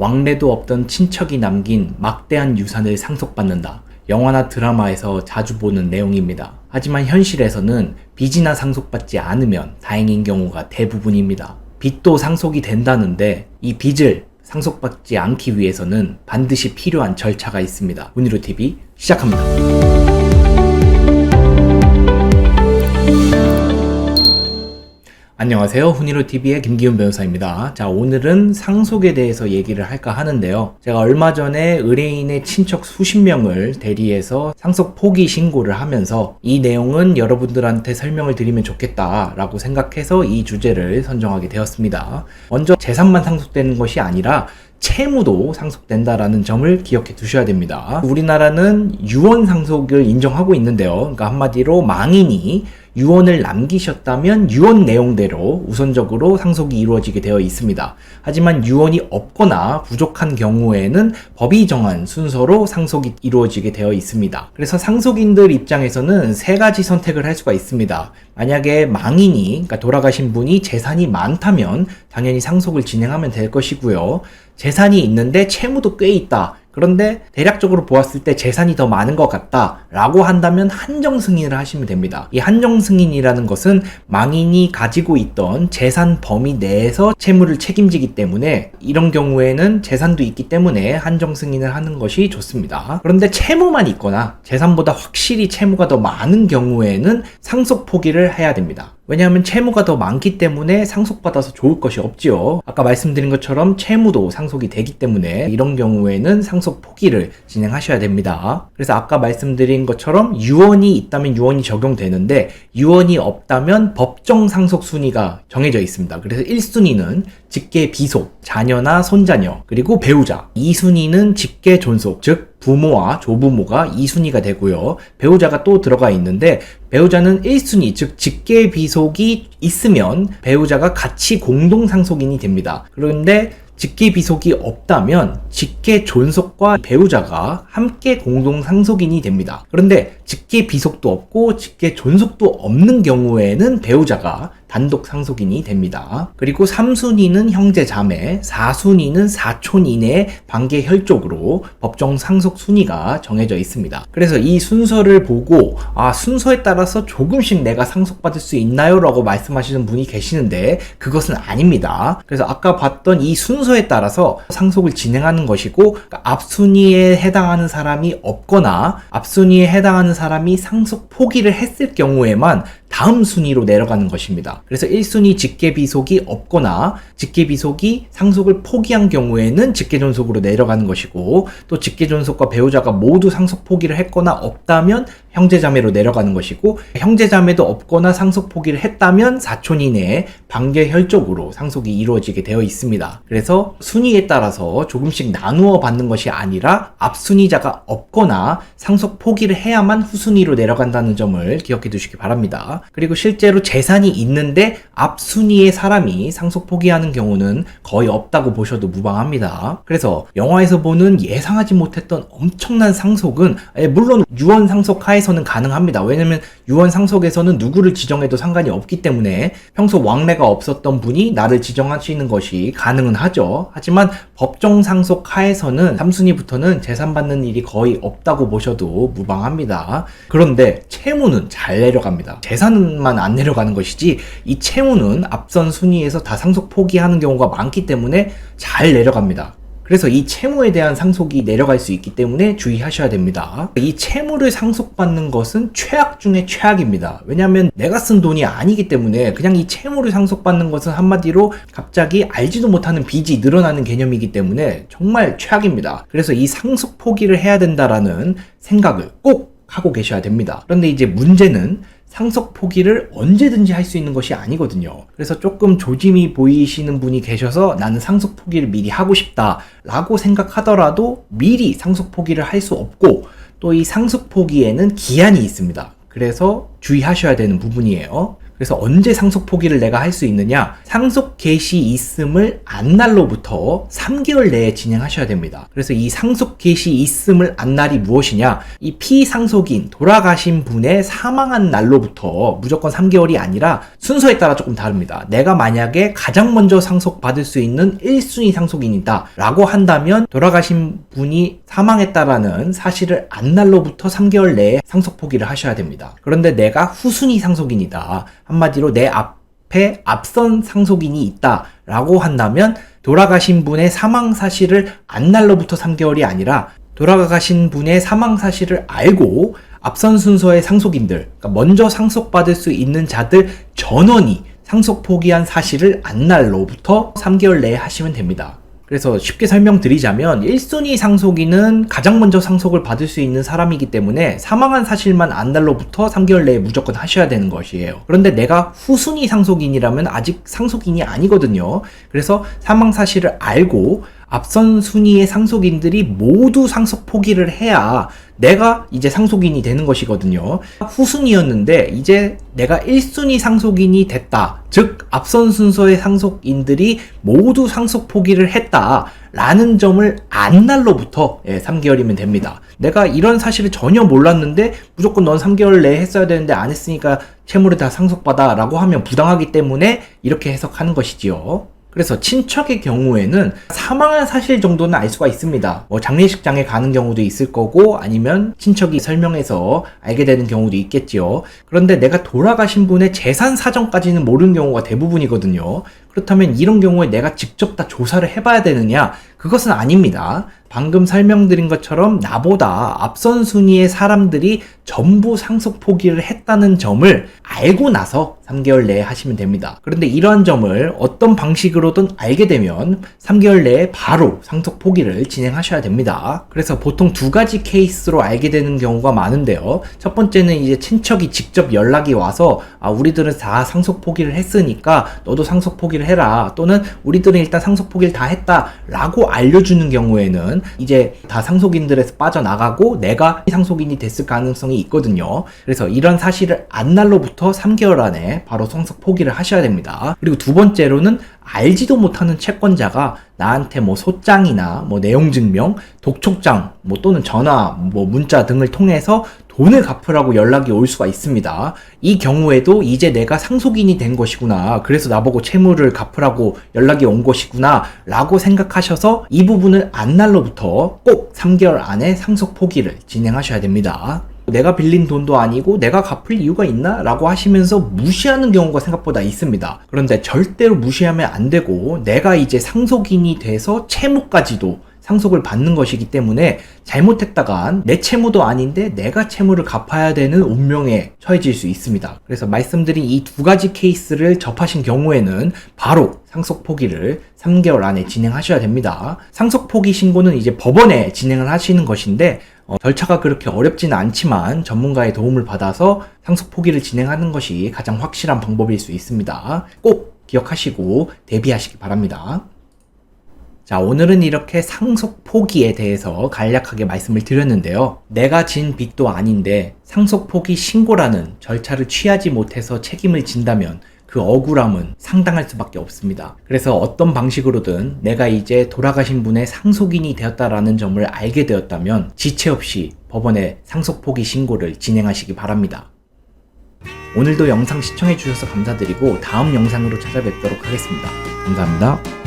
왕래도 없던 친척이 남긴 막대한 유산을 상속받는다. 영화나 드라마에서 자주 보는 내용입니다. 하지만 현실에서는 빚이나 상속받지 않으면 다행인 경우가 대부분입니다. 빚도 상속이 된다는데 이 빚을 상속받지 않기 위해서는 반드시 필요한 절차가 있습니다. 훈이루TV 시작합니다. 안녕하세요. 훈이루TV의 김기훈 변호사입니다. 자, 오늘은 상속에 대해서 얘기를 할까 하는데요. 제가 얼마 전에 의뢰인의 친척 수십 명을 대리해서 상속 포기 신고를 하면서 이 내용은 여러분들한테 설명을 드리면 좋겠다라고 생각해서 이 주제를 선정하게 되었습니다. 먼저 재산만 상속되는 것이 아니라 채무도 상속된다라는 점을 기억해 두셔야 됩니다. 우리나라는 유언 상속을 인정하고 있는데요. 그러니까 한마디로 망인이 유언을 남기셨다면 유언 내용대로 우선적으로 상속이 이루어지게 되어 있습니다. 하지만 유언이 없거나 부족한 경우에는 법이 정한 순서로 상속이 이루어지게 되어 있습니다. 그래서 상속인들 입장에서는 세 가지 선택을 할 수가 있습니다. 만약에 망인이, 그러니까 돌아가신 분이 재산이 많다면 당연히 상속을 진행하면 될 것이고요. 재산이 있는데 채무도 꽤 있다. 그런데 대략적으로 보았을 때 재산이 더 많은 것 같다 라고 한다면 한정 승인을 하시면 됩니다. 이 한정 승인이라는 것은 망인이 가지고 있던 재산 범위 내에서 채무를 책임지기 때문에 이런 경우에는 재산도 있기 때문에 한정 승인을 하는 것이 좋습니다. 그런데 채무만 있거나 재산보다 확실히 채무가 더 많은 경우에는 상속 포기를 해야 됩니다. 왜냐하면 채무가 더 많기 때문에 상속받아서 좋을 것이 없지요. 아까 말씀드린 것처럼 채무도 상속이 되기 때문에 이런 경우에는 상속 포기를 진행하셔야 됩니다. 그래서 아까 말씀드린 것처럼 유언이 있다면 유언이 적용되는데 유언이 없다면 법정 상속 순위가 정해져 있습니다. 그래서 1순위는 직계 비속, 자녀나 손자녀, 그리고 배우자. 2순위는 직계 존속, 즉 부모와 조부모가 2순위가 되고요. 배우자가 또 들어가 있는데 배우자는 1순위, 즉 직계 비속이 있으면 배우자가 같이 공동 상속인이 됩니다. 그런데 직계 비속이 없다면 직계 존속과 배우자가 함께 공동 상속인이 됩니다. 그런데 직계 비속도 없고 직계 존속도 없는 경우에는 배우자가 단독 상속인이 됩니다. 그리고 3순위는 형제 자매, 4순위는 사촌 이내 관계 혈족으로 법정 상속 순위가 정해져 있습니다. 그래서 이 순서를 보고 순서에 따라서 조금씩 내가 상속받을 수 있나요? 라고 말씀하시는 분이 계시는데 그것은 아닙니다. 그래서 아까 봤던 이 순서에 따라서 상속을 진행하는 것이고 그러니까 앞순위에 해당하는 사람이 없거나 앞순위에 해당하는 사람이 상속 포기를 했을 경우에만 다음 순위로 내려가는 것입니다. 그래서 1순위 직계비속이 없거나 직계비속이 상속을 포기한 경우에는 직계존속으로 내려가는 것이고 또 직계존속과 배우자가 모두 상속 포기를 했거나 없다면 형제자매로 내려가는 것이고 형제자매도 없거나 상속 포기를 했다면 사촌 이내에 관계 혈족으로 상속이 이루어지게 되어 있습니다. 그래서 순위에 따라서 조금씩 나누어 받는 것이 아니라 앞순위자가 없거나 상속 포기를 해야만 후순위로 내려간다는 점을 기억해 두시기 바랍니다. 그리고 실제로 재산이 있는데 앞순위의 사람이 상속 포기하는 경우는 거의 없다고 보셔도 무방합니다. 그래서 영화에서 보는 예상하지 못했던 엄청난 상속은 물론 유언 상속 하에서는 가능합니다. 왜냐면 유언 상속에서는 누구를 지정해도 상관이 없기 때문에 평소 왕래가 없었던 분이 나를 지정하시는 것이 가능은 하죠. 하지만 법정 상속 하에서는 3순위부터는 재산 받는 일이 거의 없다고 보셔도 무방합니다. 그런데 채무는 잘 내려갑니다. 재산만 안 내려가는 것이지 이 채무는 앞선 순위에서 다 상속 포기하는 경우가 많기 때문에 잘 내려갑니다. 그래서 이 채무에 대한 상속이 내려갈 수 있기 때문에 주의하셔야 됩니다. 이 채무를 상속받는 것은 최악 중에 최악입니다. 왜냐하면 내가 쓴 돈이 아니기 때문에 그냥 이 채무를 상속받는 것은 한마디로 갑자기 알지도 못하는 빚이 늘어나는 개념이기 때문에 정말 최악입니다. 그래서 이 상속 포기를 해야 된다라는 생각을 꼭 하고 계셔야 됩니다. 그런데 이제 문제는 상속 포기를 언제든지 할 수 있는 것이 아니거든요. 그래서 조금 조짐이 보이시는 분이 계셔서 나는 상속 포기를 미리 하고 싶다 라고 생각하더라도 미리 상속 포기를 할 수 없고 또 이 상속 포기에는 기한이 있습니다. 그래서 주의하셔야 되는 부분이에요. 그래서 언제 상속 포기를 내가 할 수 있느냐? 상속 개시 있음을 안 날로부터 3개월 내에 진행하셔야 됩니다. 그래서 이 상속 개시 있음을 안 날이 무엇이냐? 이 피상속인 돌아가신 분의 사망한 날로부터 무조건 3개월이 아니라 순서에 따라 조금 다릅니다. 내가 만약에 가장 먼저 상속받을 수 있는 1순위 상속인이다 라고 한다면 돌아가신 분이 사망했다라는 사실을 안 날로부터 3개월 내에 상속 포기를 하셔야 됩니다. 그런데 내가 후순위 상속인이다. 한마디로 내 앞에 앞선 상속인이 있다 라고 한다면 돌아가신 분의 사망 사실을 안 날로부터 3개월이 아니라 돌아가신 분의 사망 사실을 알고 앞선 순서의 상속인들, 그러니까 먼저 상속받을 수 있는 자들 전원이 상속 포기한 사실을 안 날로부터 3개월 내에 하시면 됩니다. 그래서 쉽게 설명드리자면 1순위 상속인은 가장 먼저 상속을 받을 수 있는 사람이기 때문에 사망한 사실만 안 날로부터 3개월 내에 무조건 하셔야 되는 것이에요. 그런데 내가 후순위 상속인이라면 아직 상속인이 아니거든요. 그래서 사망 사실을 알고 앞선 순위의 상속인들이 모두 상속 포기를 해야 내가 이제 상속인이 되는 것이거든요. 후순위였는데 이제 내가 1순위 상속인이 됐다. 즉 앞선 순서의 상속인들이 모두 상속 포기를 했다 라는 점을 안 날로부터 3개월이면 됩니다. 내가 이런 사실을 전혀 몰랐는데 무조건 넌 3개월 내에 했어야 되는데 안 했으니까 채무를 다 상속받아 라고 하면 부당하기 때문에 이렇게 해석하는 것이지요. 그래서 친척의 경우에는 사망한 사실 정도는 알 수가 있습니다. 장례식장에 가는 경우도 있을 거고 아니면 친척이 설명해서 알게 되는 경우도 있겠지요. 그런데 내가 돌아가신 분의 재산 사정까지는 모르는 경우가 대부분이거든요. 그렇다면 이런 경우에 내가 직접 다 조사를 해봐야 되느냐? 그것은 아닙니다. 방금 설명드린 것처럼 나보다 앞선 순위의 사람들이 전부 상속 포기를 했다는 점을 알고 나서 3개월 내에 하시면 됩니다. 그런데 이러한 점을 어떤 방식으로든 알게 되면 3개월 내에 바로 상속 포기를 진행하셔야 됩니다. 그래서 보통 두 가지 케이스로 알게 되는 경우가 많은데요. 첫 번째는 이제 친척이 직접 연락이 와서 우리들은 다 상속 포기를 했으니까 너도 상속 포기를 해라, 또는 우리들은 일단 상속 포기를 다 했다 라고 알려주는 경우에는 이제 다 상속인들에서 빠져나가고 내가 상속인이 됐을 가능성이 있거든요. 그래서 이런 사실을 안 날로부터 3개월 안에 바로 상속 포기를 하셔야 됩니다. 그리고 두 번째로는 알지도 못하는 채권자가 나한테 소장이나 내용 증명, 독촉장, 또는 전화, 문자 등을 통해서 돈을 갚으라고 연락이 올 수가 있습니다. 이 경우에도 이제 내가 상속인이 된 것이구나, 그래서 나보고 채무를 갚으라고 연락이 온 것이구나 라고 생각하셔서 이 부분을 안 날로부터 꼭 3개월 안에 상속 포기를 진행하셔야 됩니다. 내가 빌린 돈도 아니고 내가 갚을 이유가 있나? 라고 하시면서 무시하는 경우가 생각보다 있습니다. 그런데 절대로 무시하면 안 되고 내가 이제 상속인이 돼서 채무까지도 상속을 받는 것이기 때문에 잘못했다간 내 채무도 아닌데 내가 채무를 갚아야 되는 운명에 처해질 수 있습니다. 그래서 말씀드린 이 두 가지 케이스를 접하신 경우에는 바로 상속 포기를 3개월 안에 진행하셔야 됩니다. 상속 포기 신고는 이제 법원에 진행을 하시는 것인데 절차가 그렇게 어렵지는 않지만 전문가의 도움을 받아서 상속 포기를 진행하는 것이 가장 확실한 방법일 수 있습니다. 꼭 기억하시고 대비하시기 바랍니다. 자, 오늘은 이렇게 상속 포기에 대해서 간략하게 말씀을 드렸는데요. 내가 진 빚도 아닌데 상속 포기 신고라는 절차를 취하지 못해서 책임을 진다면 그 억울함은 상당할 수밖에 없습니다. 그래서 어떤 방식으로든 내가 이제 돌아가신 분의 상속인이 되었다라는 점을 알게 되었다면 지체 없이 법원에 상속 포기 신고를 진행하시기 바랍니다. 오늘도 영상 시청해주셔서 감사드리고 다음 영상으로 찾아뵙도록 하겠습니다. 감사합니다.